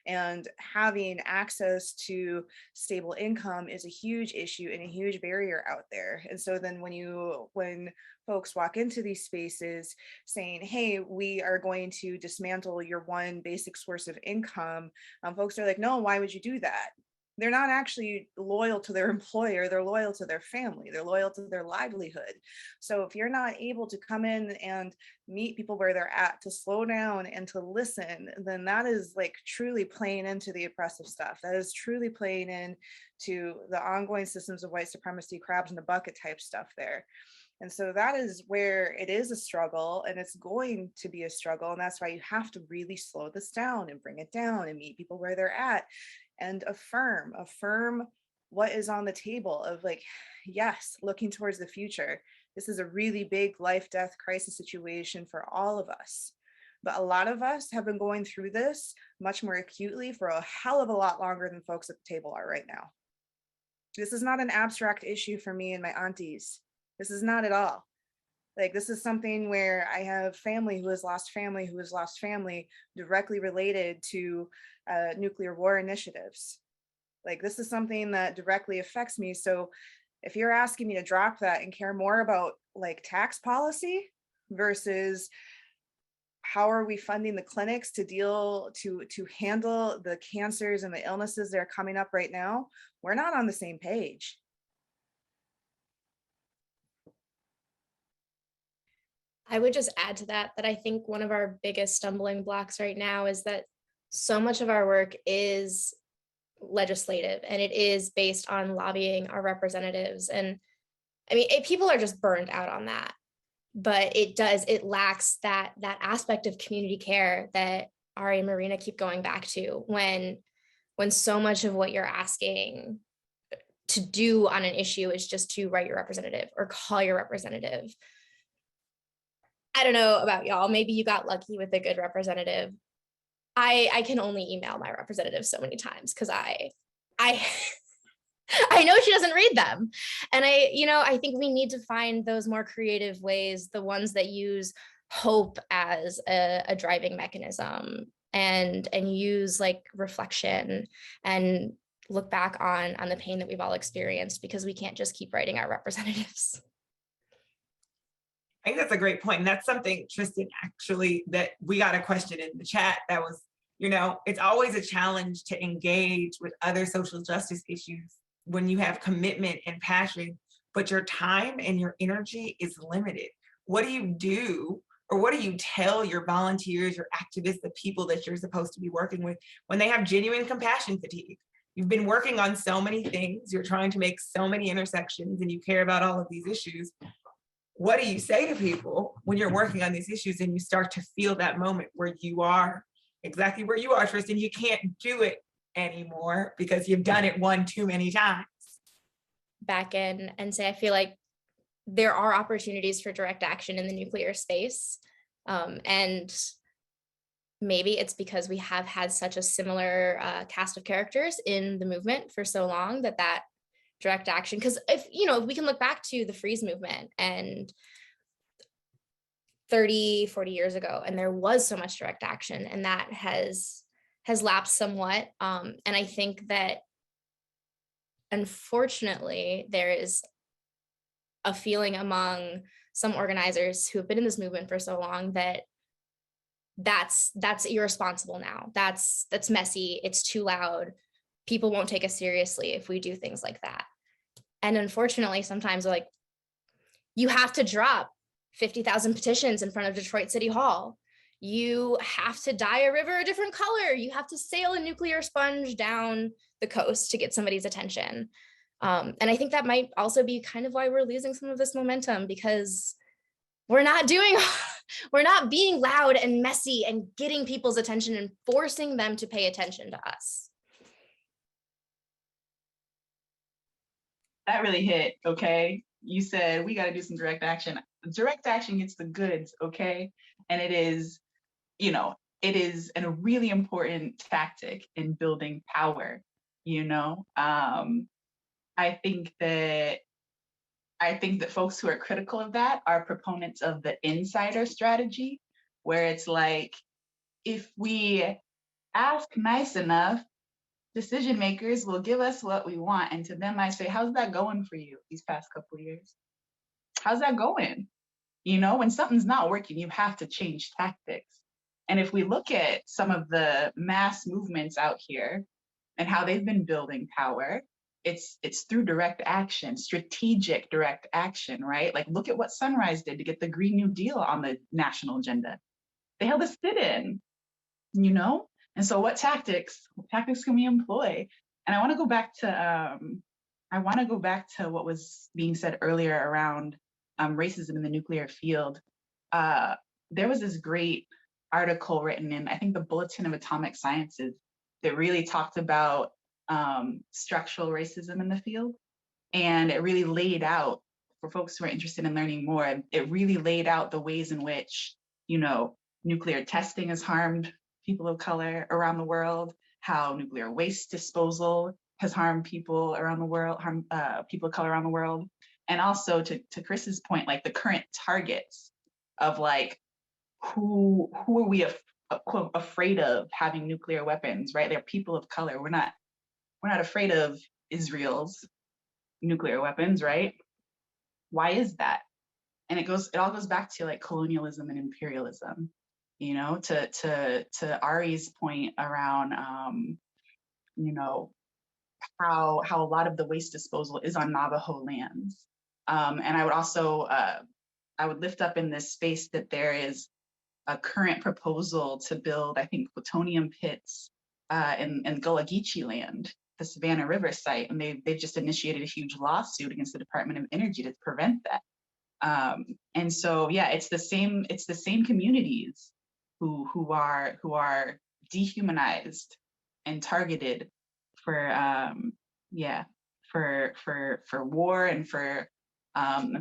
And having access to stable income is a huge issue and a huge barrier out there. And so then when folks walk into these spaces saying, hey, we are going to dismantle your one basic source of income, folks are like, no, why would you do that? They're not actually loyal to their employer, they're loyal to their family, they're loyal to their livelihood. So if you're not able to come in and meet people where they're at, to slow down and to listen, then that is like truly playing into the oppressive stuff. That is truly playing into the ongoing systems of white supremacy, crabs in the bucket type stuff there. And so that is where it is a struggle, and it's going to be a struggle. And that's why you have to really slow this down and bring it down and meet people where they're at and affirm what is on the table of like, yes, looking towards the future. This is a really big life-death crisis situation for all of us. But a lot of us have been going through this much more acutely for a hell of a lot longer than folks at the table are right now. This is not an abstract issue for me and my aunties. This is not at all. Like, this is something where I have family who has lost family directly related to nuclear war initiatives. Like, this is something that directly affects me. So if you're asking me to drop that and care more about like tax policy versus how are we funding the clinics to handle the cancers and the illnesses that are coming up right now, we're not on the same page. I would just add to that I think one of our biggest stumbling blocks right now is that so much of our work is legislative and it is based on lobbying our representatives. And I mean, people are just burned out on that, but it lacks that aspect of community care that Ari and Marena keep going back to when so much of what you're asking to do on an issue is just to write your representative or call your representative. I don't know about y'all, maybe you got lucky with a good representative. I can only email my representative so many times because I know she doesn't read them. And I think we need to find those more creative ways, the ones that use hope as a driving mechanism and use like reflection and look back on the pain that we've all experienced, because we can't just keep writing our representatives. I think that's a great point. And that's something, Tristan, actually, that we got a question in the chat that was, it's always a challenge to engage with other social justice issues when you have commitment and passion, but your time and your energy is limited. What do you do, or what do you tell your volunteers, your activists, the people that you're supposed to be working with when they have genuine compassion fatigue? You've been working on so many things, you're trying to make so many intersections, and you care about all of these issues. What do you say to people when you're working on these issues and you start to feel that moment where you are exactly where you are, Tristan? You can't do it anymore because you've done it one too many times. Back in and say, I feel like there are opportunities for direct action in the nuclear space. And maybe it's because we have had such a similar cast of characters in the movement for so long that direct action, because if we can look back to the freeze movement and 30, 40 years ago, and there was so much direct action, and that has lapsed somewhat. And I think that unfortunately there is a feeling among some organizers who have been in this movement for so long that that's irresponsible now. That's messy, it's too loud. people won't take us seriously if we do things like that. And unfortunately, sometimes like you have to drop 50,000 petitions in front of Detroit City Hall. You have to dye a river a different color. You have to sail a nuclear sponge down the coast to get somebody's attention. And I think that might also be kind of why we're losing some of this momentum, because we're not being loud and messy and getting people's attention and forcing them to pay attention to us. That really hit, okay? You said we got to do some direct action. Direct action gets the goods, okay? And it is, you know, it is a really important tactic in building power, you know? I think that folks who are critical of that are proponents of the insider strategy, where it's like, if we ask nice enough, decision makers will give us what we want. And to them, I say, how's that going for you these past couple of years? How's that going? You know, when something's not working, you have to change tactics. And if we look at some of the mass movements out here and how they've been building power, it's through direct action, strategic direct action, right? Like, look at what Sunrise did to get the Green New Deal on the national agenda. They held a sit-in, you know? And so what tactics can we employ? And I want to go back to what was being said earlier around racism in the nuclear field. There was this great article written in, I think, the Bulletin of Atomic Sciences that really talked about structural racism in the field. And it really laid out, for folks who are interested in learning more, it really laid out the ways in which, you know, nuclear testing has harmed people of color around the world, how nuclear waste disposal has harmed people around the world, people of color around the world. And also to Chris's point, like the current targets of like, who are we quote, afraid of having nuclear weapons, right? They're people of color. We're not afraid of Israel's nuclear weapons, right? Why is that? And it all goes back to like colonialism and imperialism, you know, to Ari's point around, you know, how a lot of the waste disposal is on Navajo lands. And I would also, I would lift up in this space that there is a current proposal to build, I think, plutonium pits in Gullah Geechee land, the Savannah River site, and they've just initiated a huge lawsuit against the Department of Energy to prevent that. And so, yeah, it's the same communities who are dehumanized and targeted for war and for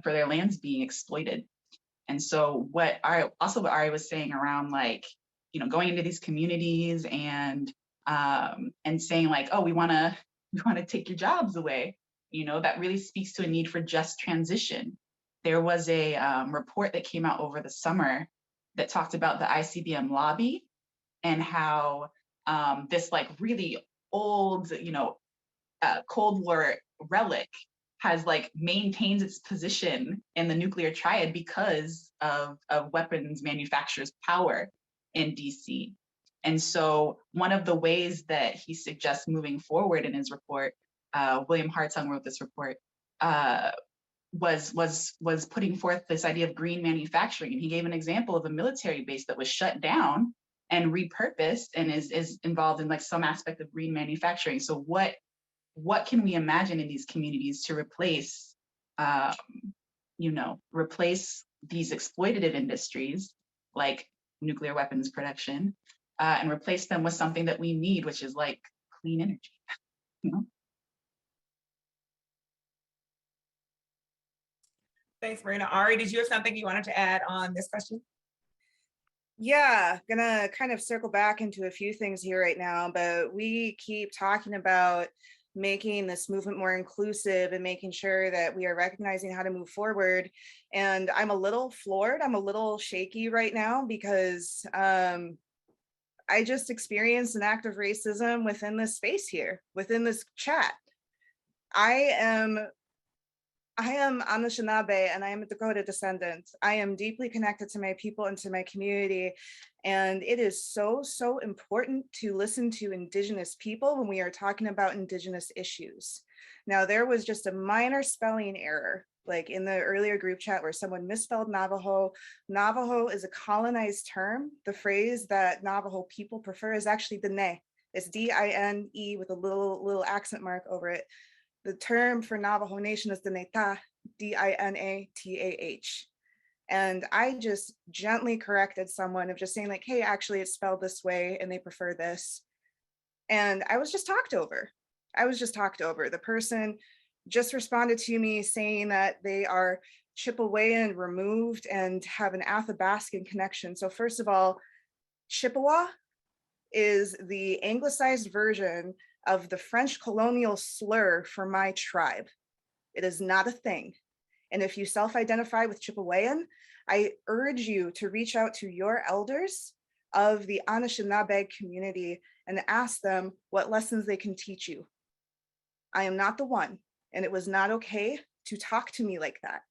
their lands being exploited. And so what Ari was saying around, like, you know, going into these communities and saying like, oh, we want to take your jobs away, you know, that really speaks to a need for just transition. There was a report that came out over the summer that talked about the ICBM lobby and how this like really old, you know, Cold War relic has like maintains its position in the nuclear triad because of weapons manufacturers' power in DC. And so one of the ways that he suggests moving forward in his report, William Hartung wrote this report, was putting forth this idea of green manufacturing. And he gave an example of a military base that was shut down and repurposed and is involved in like some aspect of green manufacturing. So what can we imagine in these communities to replace, replace these exploitative industries like nuclear weapons production, and replace them with something that we need, which is like clean energy, you know? Thanks, Marena. Ari, did you have something you wanted to add on this question? Yeah, gonna kind of circle back into a few things here right now, but we keep talking about making this movement more inclusive and making sure that we are recognizing how to move forward. And I'm a little floored, I'm a little shaky right now because I just experienced an act of racism within this space here, within this chat. I am I am Anishinaabe and I am a Dakota descendant. I am deeply connected to my people and to my community. And it is so, so important to listen to Indigenous people when we are talking about Indigenous issues. Now, there was just a minor spelling error, like in the earlier group chat where someone misspelled Navajo. Navajo is a colonized term. The phrase that Navajo people prefer is actually Dine. It's D-I-N-E with a little accent mark over it. The term for Navajo Nation is Dinatah, D-I-N-A-T-A-H. And I just gently corrected someone of just saying like, hey, actually it's spelled this way and they prefer this. And I was just talked over. The person just responded to me saying that they are Chippewayan removed and have an Athabascan connection. So first of all, Chippewa is the anglicized version of the French colonial slur for my tribe. It is not a thing. And if you self-identify with Chippewayan, I urge you to reach out to your elders of the Anishinaabe community and ask them what lessons they can teach you. I am not the one, and it was not okay to talk to me like that.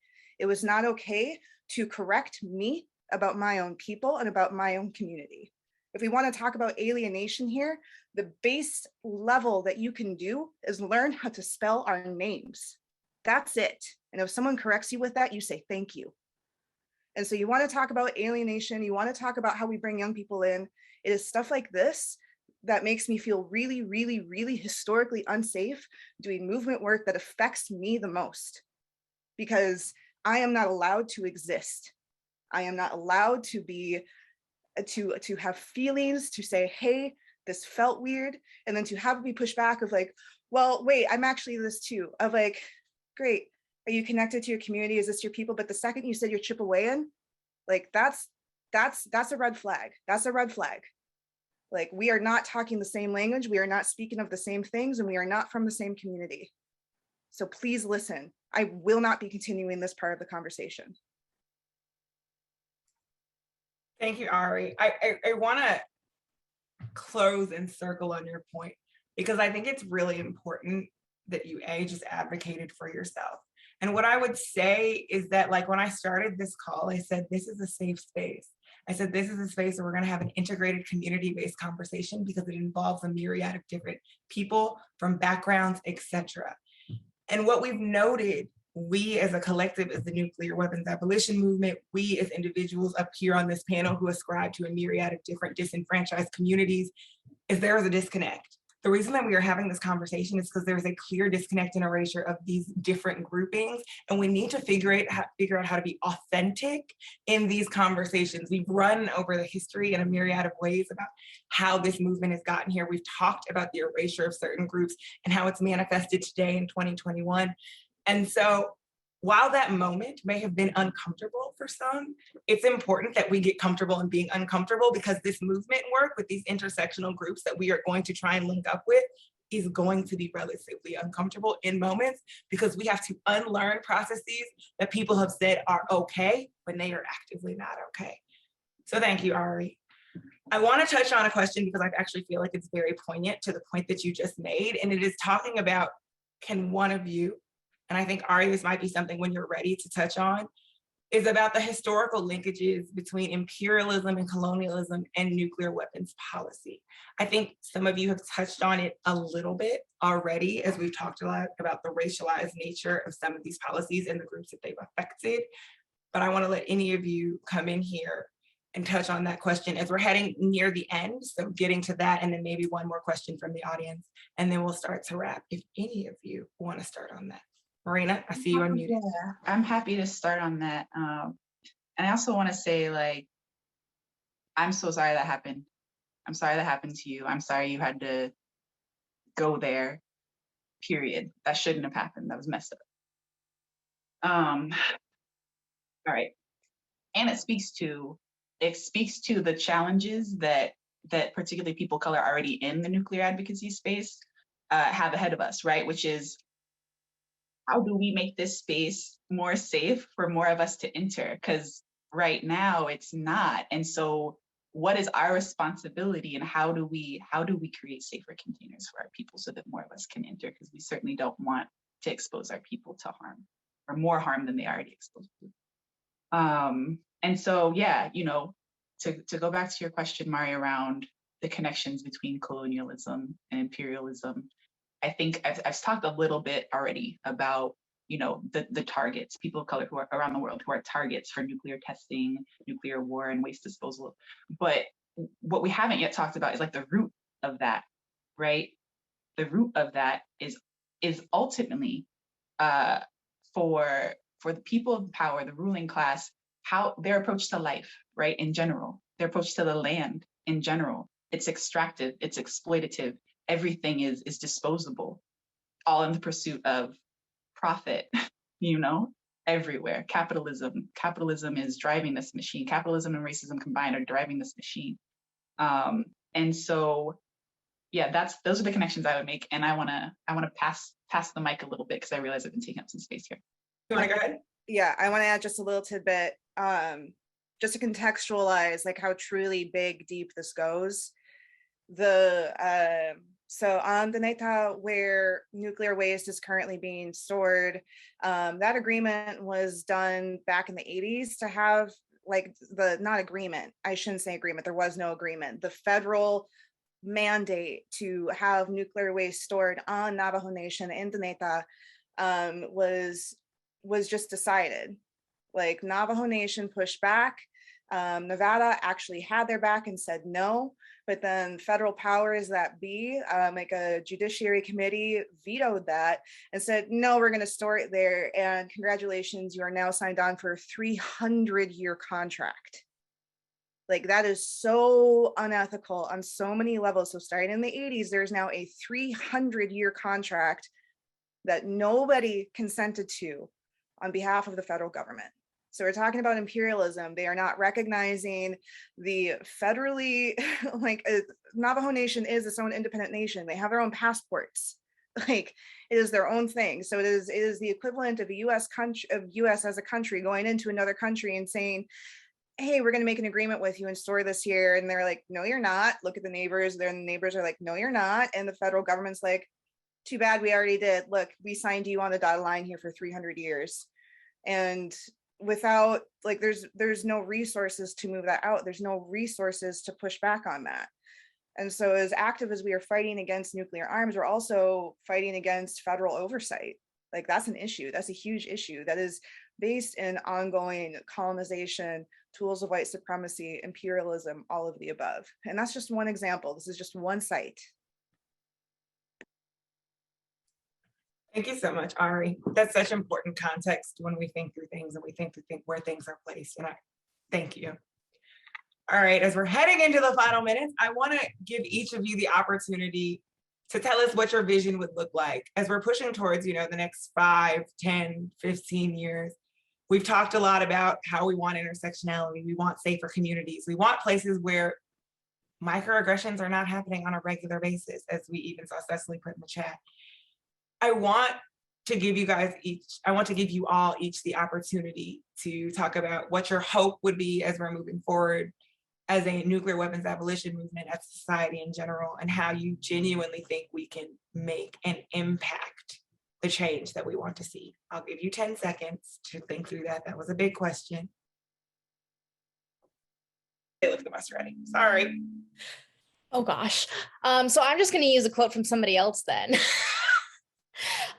It was not okay to correct me about my own people and about my own community. If we want to talk about alienation here, the base level that you can do is learn how to spell our names. That's it. And if someone corrects you with that, you say thank you. And so you want to talk about alienation, you want to talk about how we bring young people in. It is stuff like this that makes me feel really, really, really historically unsafe doing movement work that affects me the most, because I am not allowed to exist. I am not allowed to be to have feelings, to say, hey, this felt weird, and then to have me push back of like, well, wait, I'm actually this too, of like, great, are you connected to your community? Is this your people? But the second you said you're Chippewayan, like that's a red flag. That's a red flag. Like, we are not talking the same language, we are not speaking of the same things, and we are not from the same community. So please listen. I will not be continuing this part of the conversation. Thank you, Ari. I want to close and circle on your point, because I think it's really important that you just advocated for yourself. And what I would say is that, like, when I started this call, I said, this is a safe space. I said, this is a space where we're going to have an integrated community-based conversation because it involves a myriad of different people from backgrounds, etc. And what we've noted, we as a collective, as the Nuclear Weapons Abolition Movement, we as individuals up here on this panel who ascribe to a myriad of different disenfranchised communities, is there is a disconnect. The reason that we are having this conversation is because there's a clear disconnect and erasure of these different groupings, and we need to figure out how to be authentic in these conversations. We've run over the history in a myriad of ways about how this movement has gotten here. We've talked about the erasure of certain groups and how it's manifested today in 2021. And so while that moment may have been uncomfortable for some, it's important that we get comfortable in being uncomfortable, because this movement work with these intersectional groups that we are going to try and link up with is going to be relatively uncomfortable in moments, because we have to unlearn processes that people have said are okay when they are actively not okay. So thank you, Ari. I want to touch on a question because I actually feel like it's very poignant to the point that you just made, and it is talking about, can one of you, and I think, Ari, this might be something when you're ready to touch on, is about the historical linkages between imperialism and colonialism and nuclear weapons policy. I think some of you have touched on it a little bit already, as we've talked a lot about the racialized nature of some of these policies and the groups that they've affected. But I want to let any of you come in here and touch on that question as we're heading near the end. So getting to that, and then maybe one more question from the audience, and then we'll start to wrap if any of you want to start on that. Marena, I see you unmuted. Yeah, I'm happy to start on that. And I also want to say, like, I'm so sorry that happened. I'm sorry that happened to you. I'm sorry you had to go there, period. That shouldn't have happened. That was messed up. All right. And it speaks to the challenges that particularly people of color already in the nuclear advocacy space have ahead of us, right? Which is, how do we make this space more safe for more of us to enter? Because right now it's not. And so what is our responsibility, and how do we create safer containers for our people so that more of us can enter? Because we certainly don't want to expose our people to harm. or more harm than they already exposed to. And so, yeah, you know, to go back to your question, Mari, around the connections between colonialism and imperialism, I think I've talked a little bit already about, you know, the targets, people of color who are around the world who are targets for nuclear testing, nuclear war, and waste disposal. But what we haven't yet talked about is like the root of that, right? The root of that is ultimately for the people of power, the ruling class, how their approach to life, right, in general, their approach to the land in general. It's extractive, it's exploitative, everything is disposable, all in the pursuit of profit, you know, everywhere. Capitalism is driving this machine. Capitalism and racism combined are driving this machine. And so, yeah, those are the connections I would make. And I wanna pass the mic a little bit because I realize I've been taking up some space here. You want to go ahead? Yeah, I want to add just a little tidbit, just to contextualize like how truly big, deep this goes. So on the Neta, where nuclear waste is currently being stored, that agreement was done back in the 80s to have like I shouldn't say agreement, there was no agreement. The federal mandate to have nuclear waste stored on Navajo Nation in the Neta was just decided. Like Navajo Nation pushed back. Nevada actually had their back and said no, but then federal powers that be, like a judiciary committee, vetoed that and said, no, we're going to store it there. And congratulations, you are now signed on for a 300-year contract. Like that is so unethical on so many levels. So starting in the 80s, there's now a 300-year contract that nobody consented to on behalf of the federal government. So we're talking about imperialism. They are not recognizing the federally, like Navajo Nation is its own independent nation. They have their own passports. Like it is their own thing. So it is the equivalent of US as a country going into another country and saying, hey, we're going to make an agreement with you and store this here. And they're like, no, you're not. Look at the neighbors. Their neighbors are like, no, you're not. And the federal government's like, too bad, we already did. Look, we signed you on the dotted line here for 300 years. And without, like, there's no resources to move that out. There's no resources to push back on that. And so as active as we are fighting against nuclear arms, we're also fighting against federal oversight. Like that's an issue. That's a huge issue that is based in ongoing colonization, tools of white supremacy, imperialism, all of the above. And that's just one example. This is just one site. Thank you so much, Ari. That's such important context when we think through things and we think through where things are placed. And I thank you. All right, as we're heading into the final minutes, I want to give each of you the opportunity to tell us what your vision would look like as we're pushing towards, the next 5, 10, 15 years. We've talked a lot about how we want intersectionality. We want safer communities. We want places where microaggressions are not happening on a regular basis, as we even saw Cecily put in the chat. I want to give you all each the opportunity to talk about what your hope would be as we're moving forward as a nuclear weapons abolition movement, as society in general, and how you genuinely think we can make and impact the change that we want to see. I'll give you 10 seconds to think through that. That was a big question. Hey, look at us ready. Sorry. Oh gosh. So I'm just going to use a quote from somebody else then.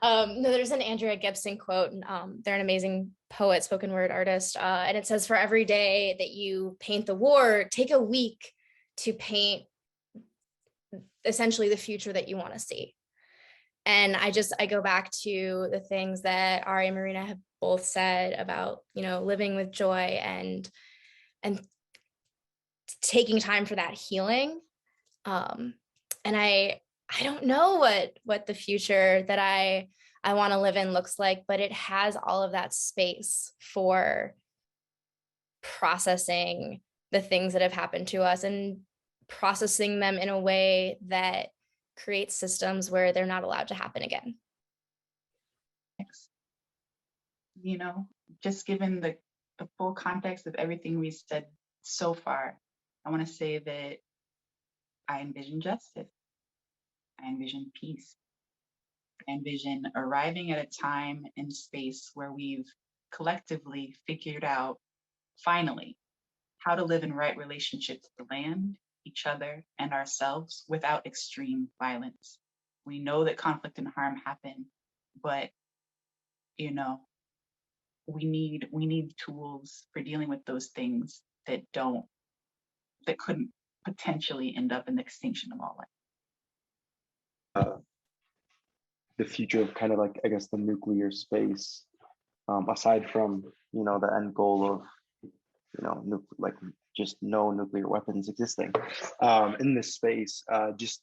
No, there's an Andrea Gibson quote, and they're an amazing poet, spoken word artist, and it says, for every day that you paint the war, take a week to paint essentially the future that you want to see. And I go back to the things that Ari and Marena have both said about, living with joy and taking time for that healing. And I don't know what the future that I want to live in looks like, but it has all of that space for processing the things that have happened to us and processing them in a way that creates systems where they're not allowed to happen again. Just given the full context of everything we said so far, I want to say that I envision justice. I envision peace. and vision arriving at a time and space where we've collectively figured out, finally, how to live in right relationship to the land, each other, and ourselves without extreme violence. We know that conflict and harm happen, but you know, we need tools for dealing with those things that couldn't potentially end up in the extinction of all life. The future of kind of like, I guess, the nuclear space, aside from, the end goal of, like just no nuclear weapons existing in this space, just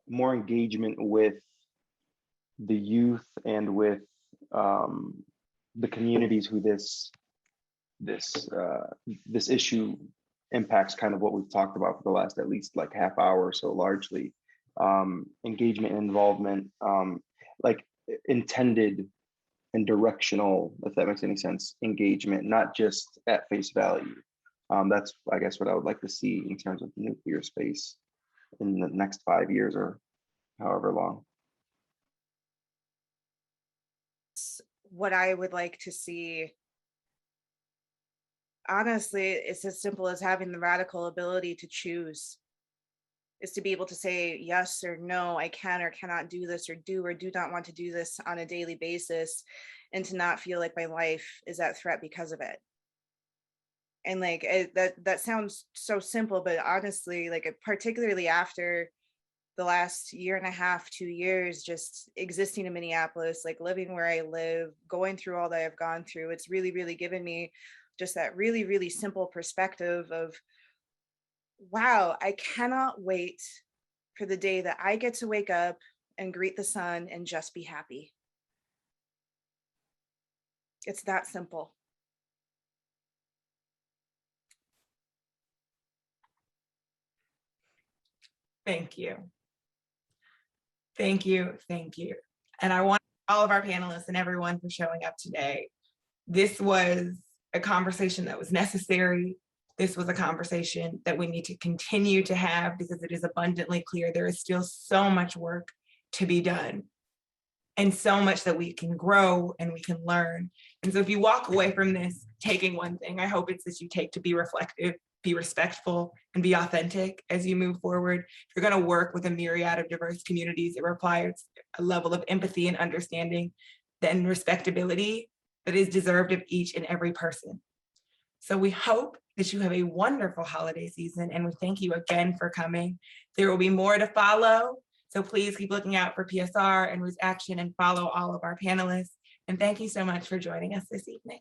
more engagement with the youth and with the communities who this issue impacts, kind of what we've talked about for the last at least like half hour or so, largely engagement and involvement, like intended and directional, if that makes any sense, engagement, not just at face value. That's, I guess, what I would like to see in terms of the nuclear space in the next 5 years or however long. What I would like to see, honestly, it's as simple as having the radical ability to choose, is to be able to say yes or no, I can or cannot do this, or do not want to do this on a daily basis, and to not feel like my life is at threat because of it. And like that sounds so simple, but honestly, like particularly after the last year and a half, 2 years, just existing in Minneapolis, like living where I live, going through all that I've gone through, it's really, really given me just that really, really simple perspective of, wow, I cannot wait for the day that I get to wake up and greet the sun and just be happy. It's that simple. Thank you. Thank you. Thank you. And I want all of our panelists and everyone for showing up today. This was a conversation that was necessary. This was a conversation that we need to continue to have, because it is abundantly clear there is still so much work to be done and so much that we can grow and we can learn. And so if you walk away from this taking one thing, I hope it's that you take to be reflective, be respectful, and be authentic as you move forward. If you're going to work with a myriad of diverse communities, it requires a level of empathy and understanding and respectability that is deserved of each and every person. So we hope that you have a wonderful holiday season, and we thank you again for coming. There will be more to follow, so please keep looking out for PSR and Roots Action and follow all of our panelists. And thank you so much for joining us this evening.